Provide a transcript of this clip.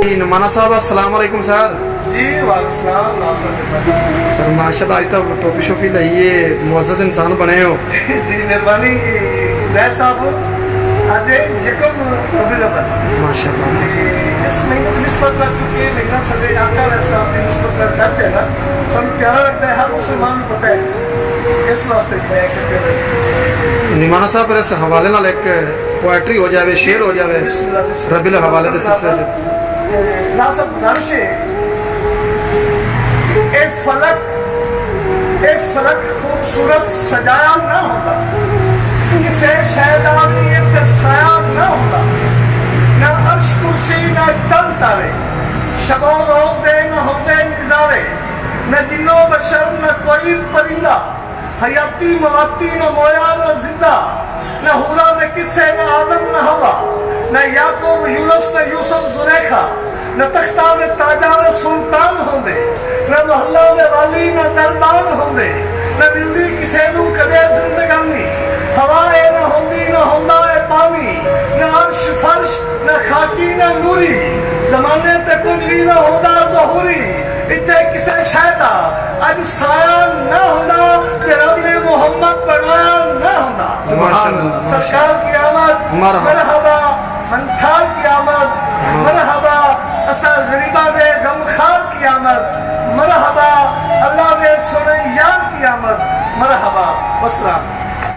نمانا صاحب السلام علیکم سر. جی وعلیکم السلام ناصر. سر ماشاء اللہ آج تو ٹوپی شوپی لائیے معزز انسان بنے ہو. جی مہربانی میں صاحب آج یکم ربیع الاول ماشاء اللہ. اس مہینے کی نسبت رکھ کے مہینہ صدر آقا علیہ السلام کی نسبت رکھ کر ہے نا سب پیارا لگتا ہے ہر مسلمان کو پتہ ہے اس واسطے میں نمانا صاحب اس حوالے نال ایک پوئٹری ہو جاوے شعر ہو جاوے ربیع الحوالے دے سلسلے سے. ناصر گزارش ہے اے فلک خوبصورت سجایا نہ ہوتا کسے شہدانی اتسایا نہ ہوتا نہ عرش کرسی نہ چند تارے شب و روز دے نہ ہوتے نظارے نہ جن و بشر نہ کوئی پرندہ حیاتی مواتی نہ مویا نہ زندہ نہ حورا نہ کسے نہ آدم نہ ہوا نہ یعقوب یونس نہ یوسف زلیخا نہ تختہ میں تاجہ سلطان ہوں دے نہ محلہ میں والی نہ دربان ہوں دے نہ ملدی کسے نو کدے زندگانی ہوائے نہ ہوندی نہ ہوندہ اے پانی نہ عرش فرش نہ خاکی نہ نوری زمانے تے کچھ بھی نہ ہوندہ ظہوری اتھے کسے شہدہ اج سایہ نہ ہوندہ تے رب نے محمد بنایا نہ ہوندہ. سرکار کی آمد مرحبا منتھار کی آمد مرحبا اسا غریبہ دے غمخار کی آمد مرحبا اللہ دے سنے یار کی آمد مرحبا. وسلام.